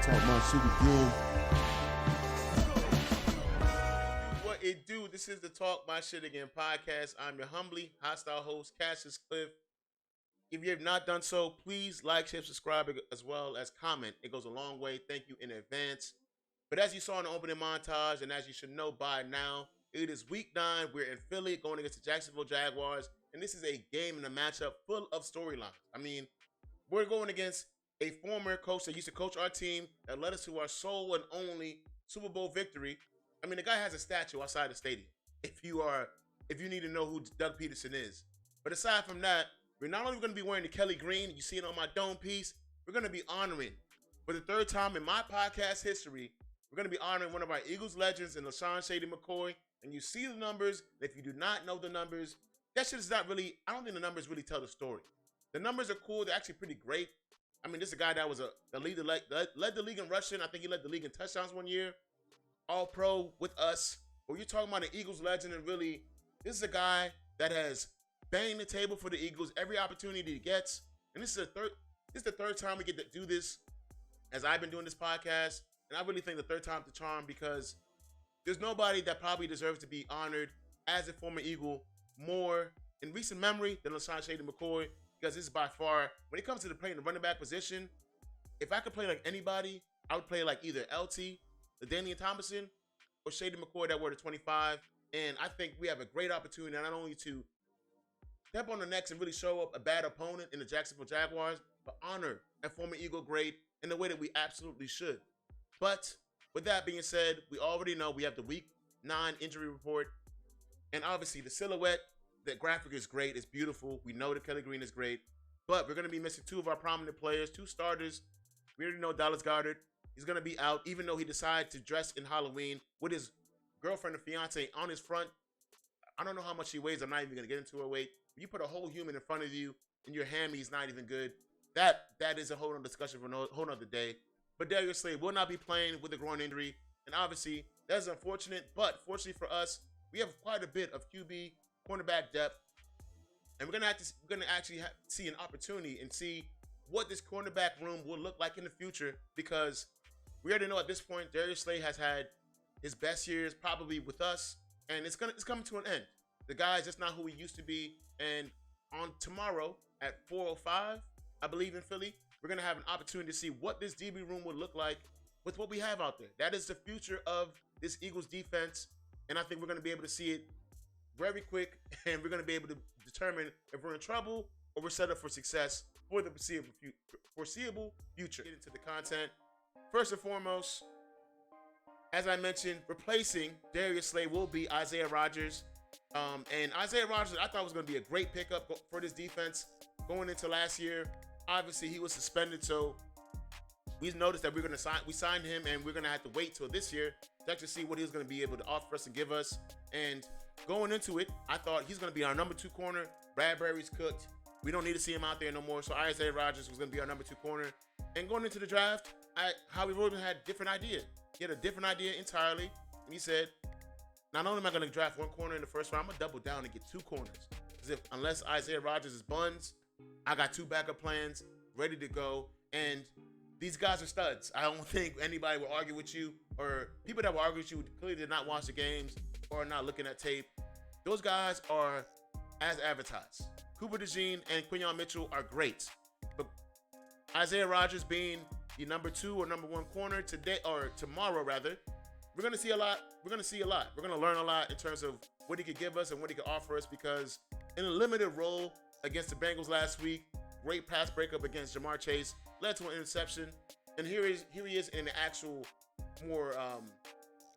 Talk my shit again. What it do? This is the Talk My Shit Again podcast. I'm your humbly hostile host, Cassius Cliff. If you have not done so, please like, share, subscribe, as well as comment. It goes a long way. Thank you in advance. But as you saw in the opening montage, and as you should know by now, it is week 9. We're in Philly going against the Jacksonville Jaguars, and this is a game and a matchup full of storylines. I mean, we're going against a former coach that used to coach our team that led us to our sole and only Super Bowl victory. I mean, the guy has a statue outside the stadium. If you need to know who Doug Peterson is. But aside from that, we're not only going to be wearing the Kelly green, you see it on my dome piece, we're going to be honoring, for the third time in my podcast history, we're going to be honoring one of our Eagles legends in LaShawn Shady McCoy. And you see the numbers. If you do not know the numbers, that shit is not really, I don't think the numbers really tell the story. The numbers are cool. They're actually pretty great. I mean, this is a guy that was led the league in rushing. I think he led the league in touchdowns one year. All pro with us. But you're talking about an Eagles legend, and really, this is a guy that has banged the table for the Eagles every opportunity he gets. And this is the third time we get to do this as I've been doing this podcast. And I really think the third time's the charm, because there's nobody that probably deserves to be honored as a former Eagle more in recent memory than LaShawn Shady McCoy, because this is by far, when it comes to playing the running back position, if I could play like anybody, I would play like either LT, LaDainian Tomlinson, or Shady McCoy that wore the 25. And I think we have a great opportunity not only to step on the necks and really show up a bad opponent in the Jacksonville Jaguars, but honor a former Eagle great in the way that we absolutely should. But with that being said, we already know we have the week 9 injury report. And obviously the silhouette, the graphic is great. It's beautiful. We know the Kelly Green is great. But we're going to be missing 2 of our prominent players, 2 starters. We already know Dallas Goedert. He's going to be out, even though he decided to dress in Halloween with his girlfriend and fiance on his front. I don't know how much she weighs. I'm not even going to get into her weight. But you put a whole human in front of you and your hammy's not even good. That is a whole other discussion for a whole other day. But Darius Slade will not be playing with a groin injury. And obviously, that's unfortunate. But fortunately for us, we have quite a bit of QB cornerback depth. And we're going to actually see an opportunity and see what this cornerback room will look like in the future, because we already know at this point, Darius Slade has had his best years probably with us, and it's coming to an end. The guy is just not who he used to be. And on tomorrow at 4:05, I believe in Philly, we're going to have an opportunity to see what this DB room would look like with what we have out there. That is the future of this Eagles defense, and I think we're going to be able to see it very quick, and we're going to be able to determine if we're in trouble or we're set up for success for the foreseeable future. Get into the content. First and foremost, as I mentioned, replacing Darius Slade will be Isaiah Rodgers. And Isaiah Rodgers, I thought was going to be a great pickup for this defense going into last year. Obviously, he was suspended, so we noticed that we signed him, and we're going to have to wait till this year to actually see what he was going to be able to offer us and give us. And going into it, I thought he's going to be our number 2 corner. Bradbury's cooked. We don't need to see him out there no more. So Isaiah Rodgers was going to be our number 2 corner. And going into the draft, Howie Roseman had a different idea. He had a different idea entirely. And he said, not only am I going to draft 1 corner in the first round, I'm going to double down and get 2 corners. Unless Isaiah Rodgers is buns, I got 2 backup plans ready to go. And these guys are studs. I don't think anybody will argue with you, or people that will argue with you clearly did not watch the games or are not looking at tape. Those guys are as advertised. Cooper DeJean and Quinyon Mitchell are great. But Isaiah Rodgers being the number 2 or number 1 corner today, or tomorrow rather, we're going to see a lot. We're going to learn a lot in terms of what he could give us and what he could offer us, because in a limited role against the Bengals last week, great pass breakup against Jamar Chase led to an interception. And here he is in the actual more,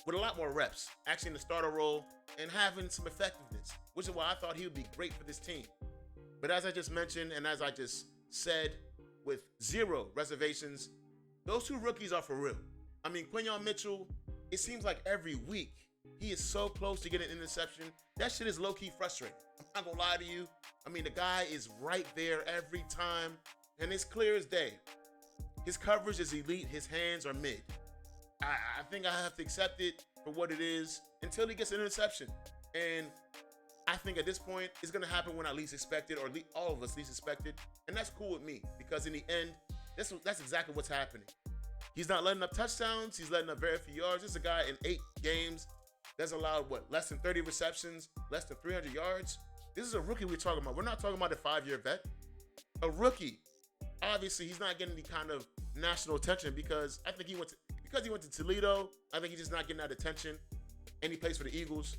with a lot more reps, actually in the starter role and having some effectiveness, which is why I thought he would be great for this team. But as I just mentioned, and as I just said, with 0 reservations, those 2 rookies are for real. I mean, Quinyon Mitchell, it seems like every week he is so close to getting an interception. That shit is low-key frustrating. I'm not gonna lie to you. I mean, the guy is right there every time, and it's clear as day. His coverage is elite. His hands are mid. I think I have to accept it for what it is until he gets an interception. And I think at this point, it's going to happen when I least expect it, or all of us least expect it. And that's cool with me, because in the end, that's exactly what's happening. He's not letting up touchdowns. He's letting up very few yards. This is a guy in 8 games that's allowed, less than 30 receptions, less than 300 yards. This is a rookie we're talking about. We're not talking about a 5-year vet. A rookie. Obviously, he's not getting any kind of national attention because I think he went to Toledo. I think he's just not getting that attention, and he plays for the Eagles.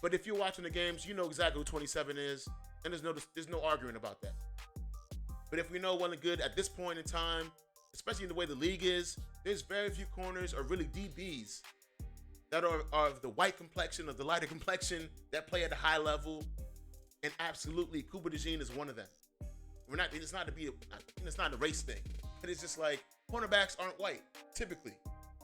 But if you're watching the games, you know exactly who 27 is, and there's no arguing about that. But if we know well and good at this point in time, especially in the way the league is, there's very few corners or really DBs that are of the white complexion, of the lighter complexion, that play at a high level. And absolutely, Cooper DeJean is one of them. It's not a race thing. But it's just like, cornerbacks aren't white, typically.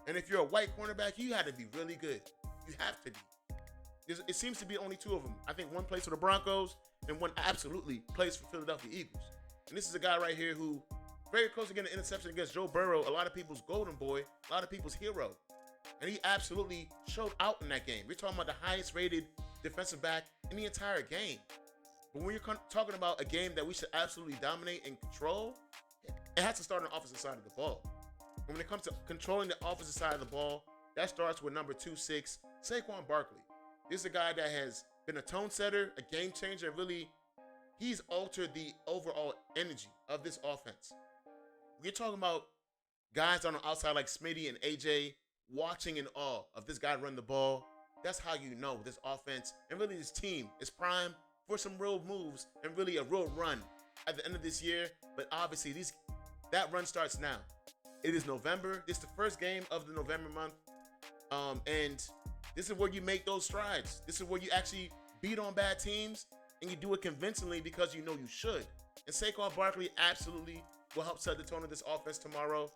And if you're a white cornerback, you have to be really good. You have to be. It seems to be only 2 of them. I think one plays for the Broncos, and one absolutely plays for Philadelphia Eagles. And this is a guy right here who very close to getting an interception against Joe Burrow, a lot of people's golden boy, a lot of people's hero. And he absolutely showed out in that game. We're talking about the highest rated defensive back in the entire game. But when you're talking about a game that we should absolutely dominate and control, it has to start on the offensive side of the ball. And when it comes to controlling the offensive side of the ball, that starts with number 26, Saquon Barkley. This is a guy that has been a tone setter, a game changer, and really, he's altered the overall energy of this offense. We're talking about guys on the outside like Smitty and AJ watching in awe of this guy run the ball. That's how you know this offense and really this team is primed for some real moves and really a real run at the end of this year. But obviously, that run starts now. It is November. This is the first game of the November month. And this is where you make those strides. This is where you actually beat on bad teams, and you do it convincingly because you know you should. And Saquon Barkley absolutely will help set the tone of this offense tomorrow.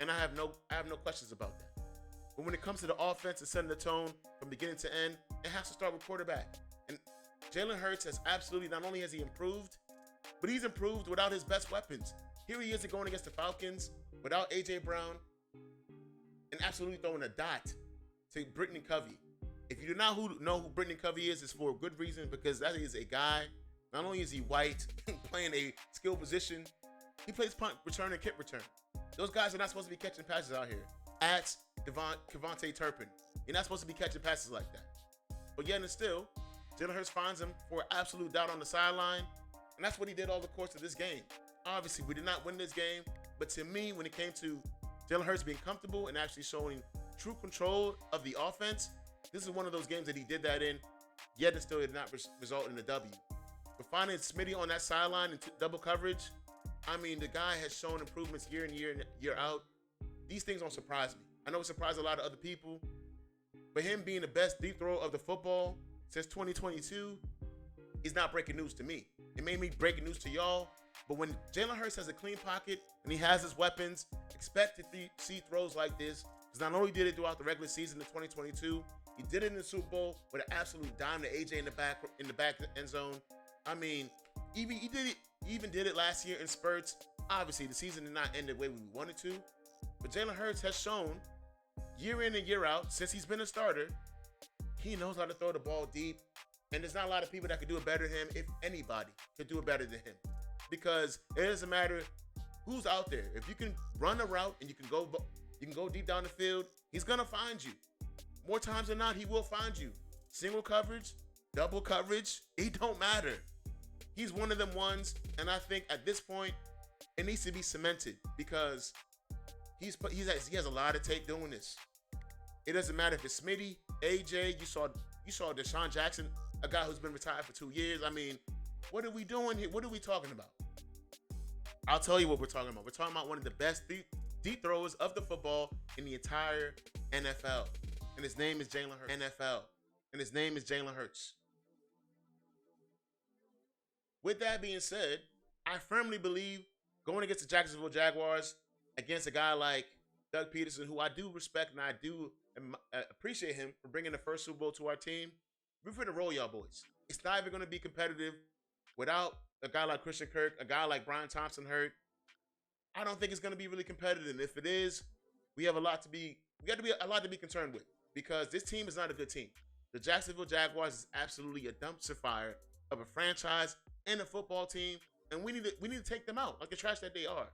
And I have no questions about that. But when it comes to the offense and setting the tone from beginning to end, it has to start with quarterback. And Jalen Hurts has absolutely, not only has he improved, but he's improved without his best weapons. Here he is going against the Falcons without A.J. Brown and absolutely throwing a dot to Brittany Covey. If you do not know who Brittany Covey is, it's for a good reason, because that is a guy, not only is he white, playing a skill position, he plays punt return and kick return. Those guys are not supposed to be catching passes out here. At Kevontae Turpin, you're not supposed to be catching passes like that. But yet and still, Jalen Hurts finds him for an absolute doubt on the sideline, and that's what he did all the course of this game. Obviously, we did not win this game, but to me, when it came to Jalen Hurts being comfortable and actually showing true control of the offense, this is one of those games that he did that in, yet and still did not result in a W. But finding Smitty on that sideline in double coverage, I mean, the guy has shown improvements year in, year out. These things don't surprise me. I know it surprised a lot of other people, but him being the best deep thrower of the football since 2022 is not breaking news to me. It may be breaking news to y'all, but when Jalen Hurts has a clean pocket and he has his weapons, expect to see throws like this, because not only did it throughout the regular season in 2022, he did it in the Super Bowl with an absolute dime to AJ in the back end zone. I mean, he even did it last year in spurts. Obviously, the season did not end the way we wanted to, but Jalen Hurts has shown year in and year out, since he's been a starter, he knows how to throw the ball deep, and there's not a lot of people that could do it better than him, if anybody could do it better than him, because it doesn't matter who's out there. If you can run a route and you can go deep down the field, he's gonna find you. More times than not, he will find you. Single coverage, double coverage, it don't matter. He's one of them ones, and I think at this point, it needs to be cemented, because he has a lot of tape doing this. It doesn't matter if it's Smitty, AJ, you saw Deshaun Jackson, a guy who's been retired for 2 years. I mean, what are we doing here? What are we talking about? I'll tell you what we're talking about. We're talking about one of the best deep throwers of the football in the entire NFL. And his name is Jalen Hurts. NFL. And his name is Jalen Hurts. With that being said, I firmly believe going against the Jacksonville Jaguars, against a guy like Doug Peterson, who I do respect and I do appreciate him for bringing the first Super Bowl to our team, we're going to roll y'all boys. It's not even going to be competitive without a guy like Christian Kirk, a guy like Brian Thompson hurt. I don't think it's going to be really competitive. And if it is, we got a lot to be concerned with, because this team is not a good team. The Jacksonville Jaguars is absolutely a dumpster fire of a franchise and a football team, and we need to take them out like the trash that they are.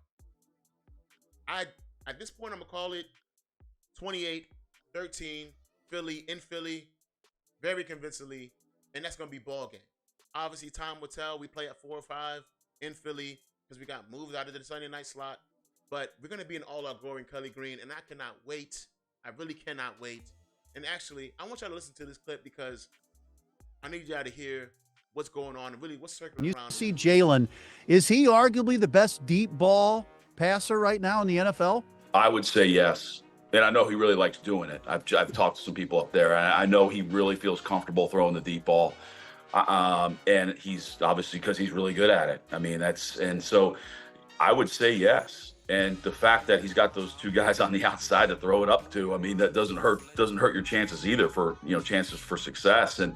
At this point, I'm going to call it 28-13, Philly in Philly, very convincingly, and that's going to be ball game. Obviously, time will tell. We play at 4 or 5 in Philly because we got moved out of the Sunday night slot. But we're going to be in all our glory in Kelly Green, and I cannot wait. I really cannot wait. And actually, I want y'all to listen to this clip because I need y'all to hear what's going on and really what's circling around. You see Jalen, is he arguably the best deep ball passer right now in the NFL? I would say yes. And I know he really likes doing it. I've talked to some people up there, and I know he really feels comfortable throwing the deep ball. And he's obviously because he's really good at it. I mean, and so I would say yes. And the fact that he's got those two guys on the outside to throw it up to, I mean, that doesn't hurt your chances either for, chances for success. And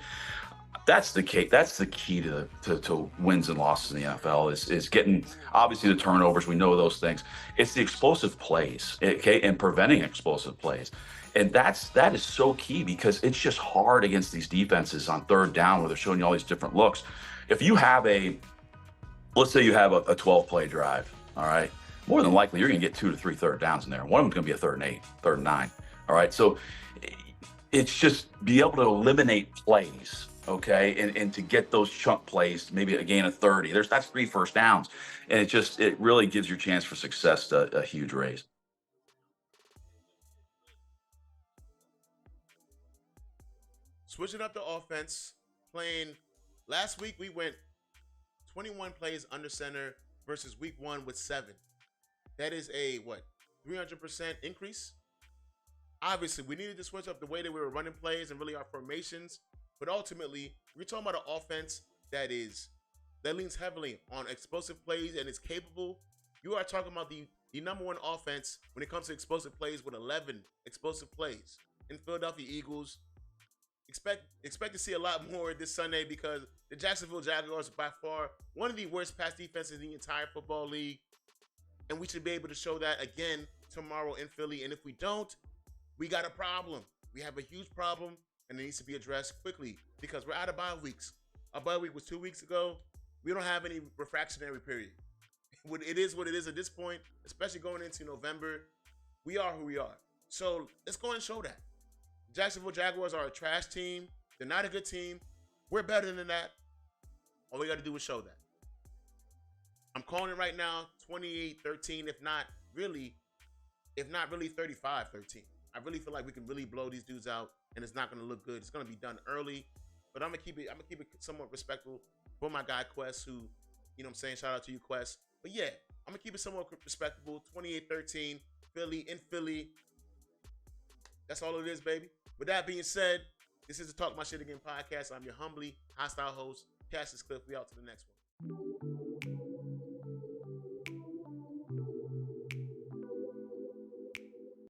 that's the key. That's the key to wins and losses in the NFL is getting, obviously, the turnovers. We know those things. It's the explosive plays, okay, and preventing explosive plays. And that is so key because it's just hard against these defenses on third down where they're showing you all these different looks. If you have let's say you have a 12-play drive, all right, more than likely you're going to get 2 to 3 third downs in there. One of them's going to be a 3rd and 8, 3rd and 9, all right? So it's just be able to eliminate plays, okay, and to get those chunk plays, maybe a gain of 30. That's 3 first downs, and it really gives your chance for success a huge raise. Switching up the offense, playing last week we went 21 plays under center versus week 1 with 7. That is a 300% increase. Obviously, we needed to switch up the way that we were running plays and really our formations. But ultimately, we're talking about an offense that leans heavily on explosive plays and is capable. You are talking about the number one offense when it comes to explosive plays with 11 explosive plays. In Philadelphia Eagles, expect to see a lot more this Sunday because the Jacksonville Jaguars are by far one of the worst pass defenses in the entire football league. And we should be able to show that again tomorrow in Philly. And if we don't, we got a problem. We have a huge problem, and it needs to be addressed quickly because we're out of bye weeks. Our bye week was 2 weeks ago. We don't have any refractionary period. It is what it is at this point, especially going into November. We are who we are. So let's go and show that. Jacksonville Jaguars are a trash team. They're not a good team. We're better than that. All we got to do is show that. I'm calling it right now, 28-13, if not really 35-13. I really feel like we can really blow these dudes out, and it's not going to look good. It's going to be done early, but I'm gonna keep it somewhat respectful for my guy Quest, who, you know what I'm saying, shout out to you, Quest. But yeah, I'm gonna keep it somewhat respectable. 28-13, Philly in Philly. That's all it is, baby. With that being said, this is the Talk My Shit Again podcast. I'm your humbly hostile host, Cassius Cliff. We out to the next one.